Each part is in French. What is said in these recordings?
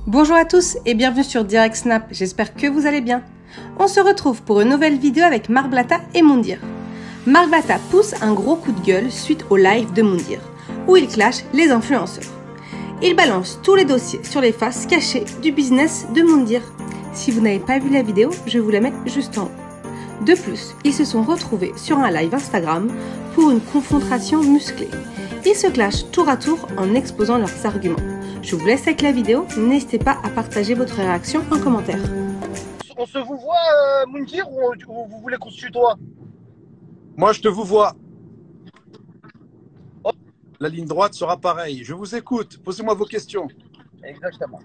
Bonjour à tous et bienvenue sur Direct Snap, j'espère que vous allez bien. On se retrouve pour une nouvelle vidéo avec Marc Blatta et Moundir. Marc Blatta pousse un gros coup de gueule suite au live de Moundir, où il clash les influenceurs. Il balance tous les dossiers sur les faces cachées du business de Moundir. Si vous n'avez pas vu la vidéo, je vous la mets juste en haut. De plus, ils se sont retrouvés sur un live Instagram pour une confrontation musclée. Ils se clashent tour à tour en exposant leurs arguments. Je vous laisse avec la vidéo, n'hésitez pas à partager votre réaction en commentaire. On se vous voit, Moundir, ou vous voulez qu'on se tutoie? Moi, je te vous vois. Oh. La ligne droite sera pareille. Je vous écoute. Posez-moi vos questions. Exactement.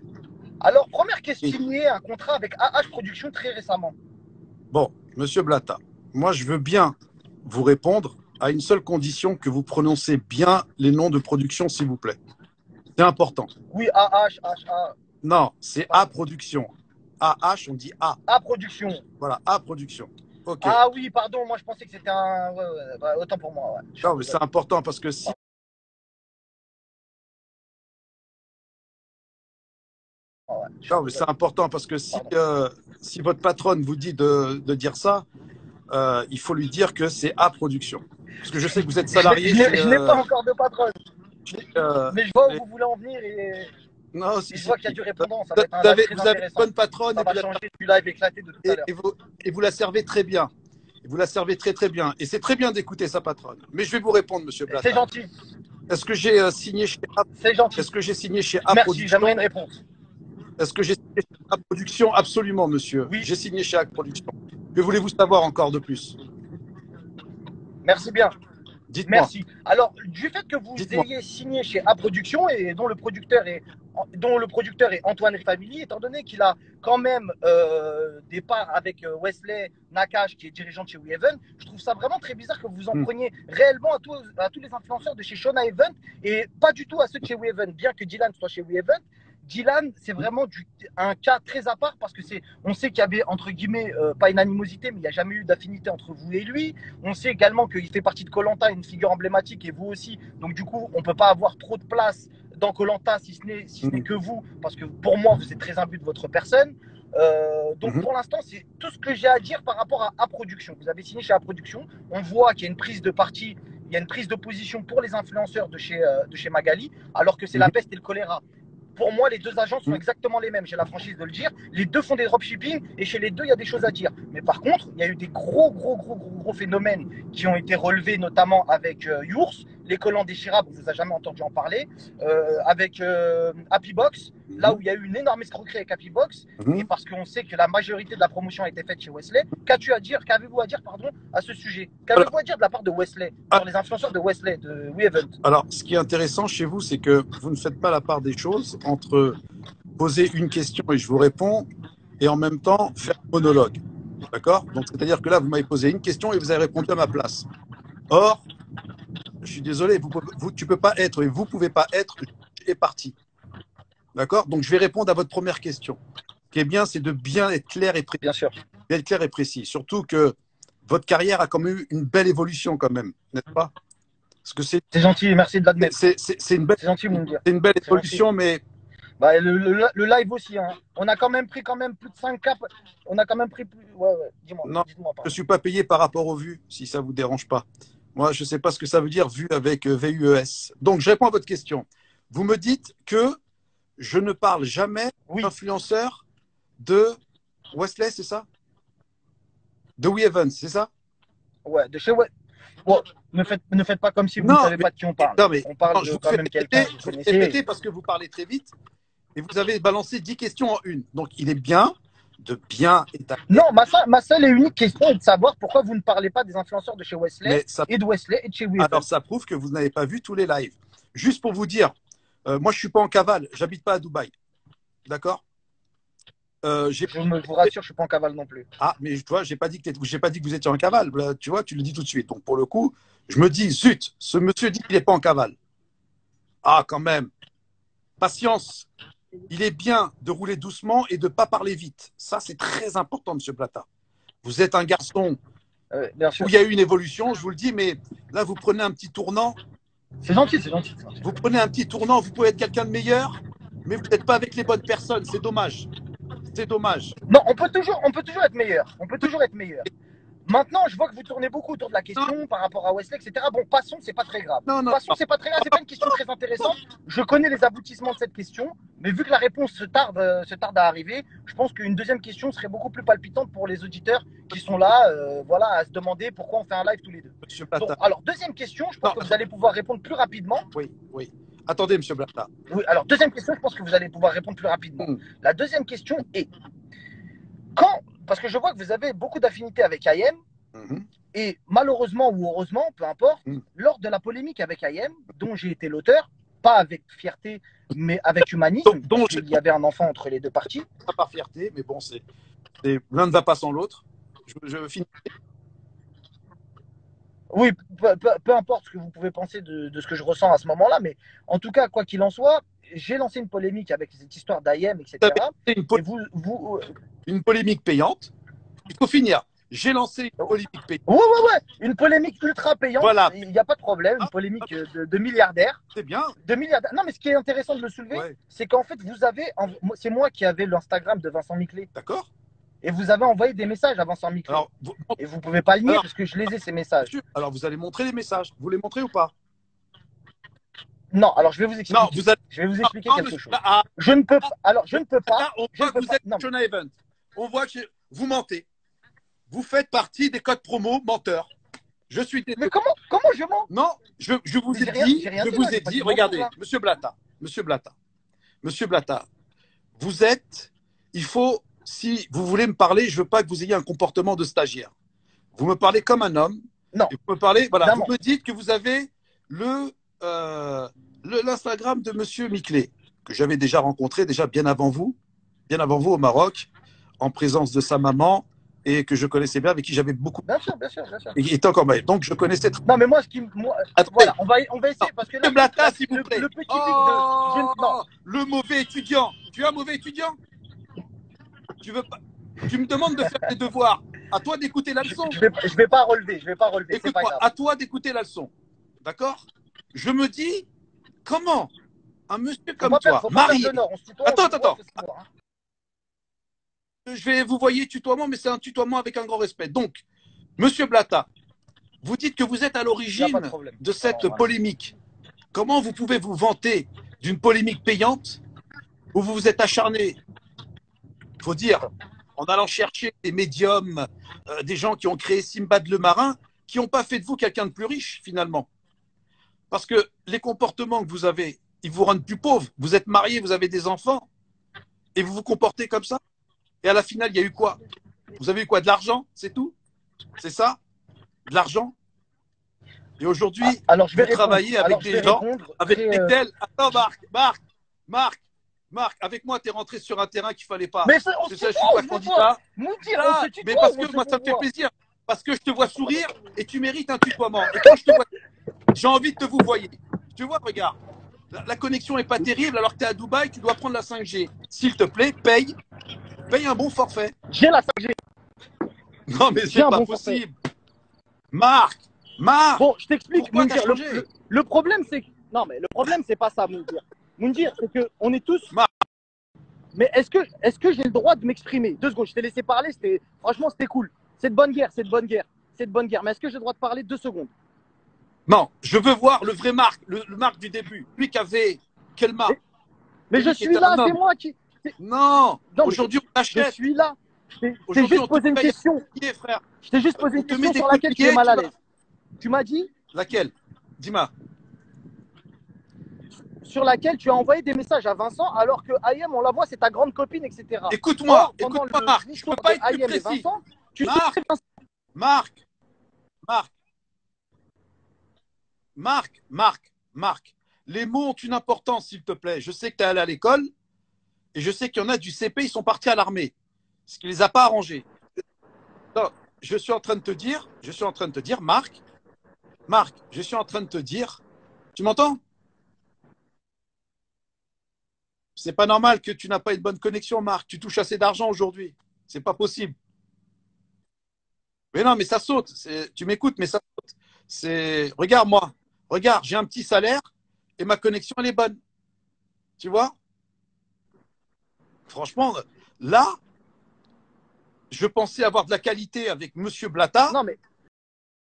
Alors, première question, signé un contrat avec AH Productions très récemment. Bon, monsieur Blatta, moi, je veux bien vous répondre à une seule condition, que vous prononcez bien les noms de production, s'il vous plaît. C'est important. Oui, AH, HA. Non, c'est A Production. AH, on dit A. A Production. Voilà, A Production. Ok. Ah oui, pardon, moi je pensais que c'était un... Ouais, autant pour moi. Ouais. Non, mais c'est important parce que si... Ouais, non, mais c'est important parce que si votre patronne vous dit de dire ça, il faut lui dire que c'est A Production. Parce que je sais que vous êtes salarié. Je n'ai pas encore de patronne. Mais je vois où vous voulez en venir et... Non, je vois qu'il y a du répondant. Ça vous va être vous avez une bonne patronne ça va changer du live éclaté de tout à l'heure. Et vous la servez très bien. Vous la servez très très bien. Et c'est très bien d'écouter sa patronne. Mais je vais vous répondre, monsieur Blatta. C'est gentil. Est-ce que j'ai signé chez A C'est gentil. Est-ce que j'ai signé chez A Merci, Production? j'aimerais une réponse. Est-ce que j'ai signé chez A Production? Absolument, monsieur. Oui. J'ai signé chez A Production. Que voulez-vous savoir encore de plus? Merci bien. Dites-moi. Merci. Alors, du fait que vous ayez signé chez A Production et dont le producteur est Antoine Family, étant donné qu'il a quand même des parts avec Wesley Nakache, qui est dirigeant de chez WeEvent, je trouve ça vraiment très bizarre que vous en preniez réellement à tous les influenceurs de chez Shona Event et pas du tout à ceux de chez WeEvent, bien que Dylan soit chez WeEvent. Dylan, c'est vraiment un cas très à part parce que on sait qu'il y avait, entre guillemets, pas une animosité, mais il n'y a jamais eu d'affinité entre vous et lui. On sait également qu'il fait partie de Koh Lanta, une figure emblématique, et vous aussi. Donc, du coup, on ne peut pas avoir trop de place dans Koh Lanta si ce n'est que vous, parce que pour moi, vous êtes très imbu de votre personne. Donc, pour l'instant, c'est tout ce que j'ai à dire par rapport à A Production. Vous avez signé chez A Production. On voit qu'il y a une prise de parti, il y a une prise de position pour les influenceurs de chez Magali, alors que c'est la peste et le choléra. Pour moi, les deux agences sont exactement les mêmes. J'ai la franchise de le dire. Les deux font des dropshipping et chez les deux, il y a des choses à dire. Mais par contre, il y a eu des gros phénomènes qui ont été relevés, notamment avec Yours, les collants déchirables, on ne vous a jamais entendu en parler, avec Happy Box, là où il y a eu une énorme escroquerie avec Happy Box, et parce qu'on sait que la majorité de la promotion a été faite chez Wesley. Qu'avez-vous à dire, à ce sujet? Qu'avez-vous à dire de la part de Wesley, sur les influenceurs de Wesley, de WeEvent? Alors, ce qui est intéressant chez vous, c'est que vous ne faites pas la part des choses entre poser une question et je vous réponds, et en même temps faire un monologue. D'accord? Donc, c'est-à-dire que là, vous m'avez posé une question et vous avez répondu à ma place. Or, je suis désolé, tu peux pas être et vous pouvez pas être et parti. D'accord? Donc, je vais répondre à votre première question. Ce qui est bien, c'est de bien être clair et précis. Bien sûr. Bien être clair et précis. Surtout que votre carrière a quand même eu une belle évolution quand même, n'est-ce pas? Parce que c'est gentil, merci de l'admettre. C'est une belle évolution, mais... Bah, le live aussi, hein. On a quand même pris plus de 5 caps. On a quand même pris plus... Ouais, dis-moi. Non, je ne suis pas payé par rapport aux vues, si ça ne vous dérange pas. Moi, je ne sais pas ce que ça veut dire, vue avec VUES. Donc, je réponds à votre question. Vous me dites que je ne parle jamais d'influenceur de Wesley, c'est ça? De WeEvent, c'est ça? Ouais, de chez Wesley. Bon, ne faites pas comme si vous ne savez pas de qui on parle. Non, mais on parle de quand même quelqu'un que vous connaissez. Répétez parce que vous parlez très vite et vous avez balancé 10 questions en une. Donc, il est bien de bien établir. Non, ma seule et unique question est de savoir pourquoi vous ne parlez pas des influenceurs de chez Wesley et de Wesley et de chez WeEvent. Alors, ça prouve que vous n'avez pas vu tous les lives. Juste pour vous dire, moi, je ne suis pas en cavale. J'habite pas à Dubaï. D'accord? Je vous rassure, je ne suis pas en cavale non plus. Ah, mais tu vois, j'ai pas dit que vous étiez en cavale. Tu vois, tu le dis tout de suite. Donc, pour le coup, je me dis, zut, ce monsieur dit qu'il n'est pas en cavale. Ah, quand même. Patience. Il est bien de rouler doucement et de ne pas parler vite. Ça, c'est très important, monsieur Blatta. Vous êtes un garçon où il y a eu une évolution, je vous le dis, mais là, vous prenez un petit tournant. C'est gentil, c'est gentil. Vous prenez un petit tournant, vous pouvez être quelqu'un de meilleur, mais vous n'êtes pas avec les bonnes personnes. C'est dommage. C'est dommage. Non, on peut toujours être meilleur. On peut toujours être meilleur. Maintenant, je vois que vous tournez beaucoup autour de la question par rapport à Wesley, etc. Bon, passons, c'est pas très grave. Passons, c'est pas très grave. C'est pas une question très intéressante. Je connais les aboutissements de cette question, mais vu que la réponse se tarde à arriver, je pense qu'une deuxième question serait beaucoup plus palpitante pour les auditeurs qui sont là, voilà, à se demander pourquoi on fait un live tous les deux. Donc, alors, deuxième question, je pense que vous allez pouvoir répondre plus rapidement. Oui, oui. Attendez, Monsieur Blata. Oui, alors, deuxième question, je pense que vous allez pouvoir répondre plus rapidement. La deuxième question est parce que je vois que vous avez beaucoup d'affinités avec IM, et malheureusement ou heureusement, peu importe, lors de la polémique avec IM, dont j'ai été l'auteur, pas avec fierté, mais avec humanisme, donc il y avait un enfant entre les deux parties. Pas par fierté, mais bon, l'un ne va pas sans l'autre. Je finis. Oui, peu importe ce que vous pouvez penser de ce que je ressens à ce moment-là, mais en tout cas, quoi qu'il en soit, j'ai lancé une polémique avec cette histoire d'IM, etc. Une polémique payante. Il faut finir. J'ai lancé une polémique payante. Ouais. Une polémique ultra payante. Voilà. Il n'y a pas de problème. Une polémique de milliardaires. C'est bien. De milliardaires. Non, mais ce qui est intéressant de le soulever, c'est qu'en fait, c'est moi qui avais l'Instagram de Vincent Miclé. D'accord. Et vous avez envoyé des messages à Vincent Miclé. Et vous ne pouvez pas le nier parce que je les ai, ces messages. Alors, vous allez montrer les messages. Vous les montrez ou pas? Non, alors je vais vous expliquer. Non, je vais vous expliquer quelque chose. Je ne peux pas. Alors, je ne peux pas. Là, on voit que vous êtes Shona Event. On voit que vous mentez. Vous faites partie des codes promo menteurs. Je suis désolé. Mais comment je mens? Non, je vous ai dit, regardez, Monsieur Blata, si vous voulez me parler, je veux pas que vous ayez un comportement de stagiaire. Vous me parlez comme un homme. Non. Vous me parlez, voilà, vous me dites que vous avez l'Instagram de Monsieur Miclé, que j'avais déjà rencontré, bien avant vous au Maroc, en présence de sa maman, et que je connaissais bien, avec qui j'avais beaucoup. Bien sûr. Et qui était encore mal. Donc je connaissais très bien. Non, mais moi, voilà, on va essayer parce que là, Blata, s'il vous plaît. Le petit non. Le mauvais étudiant. Tu es un mauvais étudiant? Tu me demandes de faire tes devoirs. À toi d'écouter la leçon. Je vais pas relever. C'est pas grave. À toi d'écouter la leçon. D'accord? Je me dis, comment un monsieur comme toi, marié. Attends. Vous voyez tutoiement, mais c'est un tutoiement avec un grand respect. Donc, Monsieur Blata, vous dites que vous êtes à l'origine de cette polémique. Comment vous pouvez vous vanter d'une polémique payante où vous vous êtes acharné, il faut dire, en allant chercher des médiums, des gens qui ont créé Simbad le marin, qui n'ont pas fait de vous quelqu'un de plus riche, finalement. Parce que les comportements que vous avez, ils vous rendent plus pauvre. Vous êtes marié, vous avez des enfants, et vous vous comportez comme ça. Et à la finale, il y a eu quoi? Vous avez eu quoi? De l'argent? C'est tout? C'est ça? De l'argent? Et aujourd'hui, vous travaillez avec des gens, avec lesquels… Attends, Marc, avec moi, tu es rentré sur un terrain qu'il ne fallait pas. Mais je suis pas candidat. Mais parce que moi, ça me fait plaisir. Parce que je te vois sourire et tu mérites un tutoiement. Et quand je te vois, j'ai envie de te vous voyer. Tu vois, regarde. La connexion n'est pas terrible alors que tu es à Dubaï, tu dois prendre la 5G. S'il te plaît, paye un bon forfait. J'ai la 5G. Non, mais c'est pas possible. Marc. Bon, je t'explique. Le problème, c'est que… Non, mais le problème, c'est pas ça, Moundir. Moundir, c'est qu'on est tous… Marc. Mais est-ce que j'ai le droit de m'exprimer? 2 secondes, je t'ai laissé parler. Franchement, c'était cool. C'est de bonne guerre. Mais est-ce que j'ai le droit de parler 2 secondes? Non, je veux voir le vrai Marc, le Marc du début. Lui qui avait… Quel Marc? Mais je suis là, c'est moi qui… Non, aujourd'hui, on t'achète. Je suis là. Je t'ai juste posé une question. Je t'ai juste posé une question sur laquelle tu es mal à l'aise. Tu m'as dit? Laquelle? Dis-moi. Sur laquelle tu as envoyé des messages à Vincent alors que IM, on la voit, c'est ta grande copine, etc. Écoute-moi, Marc. Je peux pas être plus précis. Marc. Les mots ont une importance, s'il te plaît. Je sais que tu es allé à l'école et je sais qu'il y en a du CP, ils sont partis à l'armée. Ce qui ne les a pas arrangés. Non, je suis en train de te dire, Marc, je suis en train de te dire, tu m'entends? C'est pas normal que tu n'as pas une bonne connexion, Marc. Tu touches assez d'argent aujourd'hui. C'est pas possible. Mais non, mais ça saute. Tu m'écoutes, mais ça saute. Regarde, j'ai un petit salaire et ma connexion, elle est bonne. Tu vois? Franchement, là, je pensais avoir de la qualité avec Monsieur Blata. Non, mais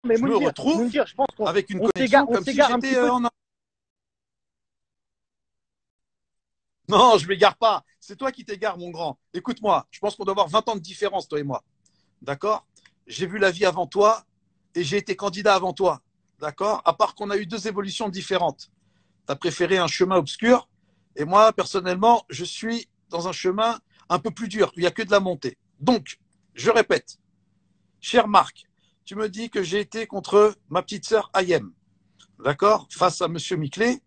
je me retrouve Moundir, je pense qu'on avec une on connexion s'égare comme si un petit j'étais peu. en... Non, je m'égare pas. C'est toi qui t'égares, mon grand. Écoute-moi, je pense qu'on doit avoir 20 ans de différence, toi et moi. D'accord? J'ai vu la vie avant toi et j'ai été candidat avant toi. D'accord? À part qu'on a eu deux évolutions différentes. Tu as préféré un chemin obscur et moi, personnellement, je suis dans un chemin un peu plus dur. Il n'y a que de la montée. Donc, je répète, cher Marc, tu me dis que j'ai été contre ma petite sœur Ayem. D'accord? Face à Monsieur Miclé.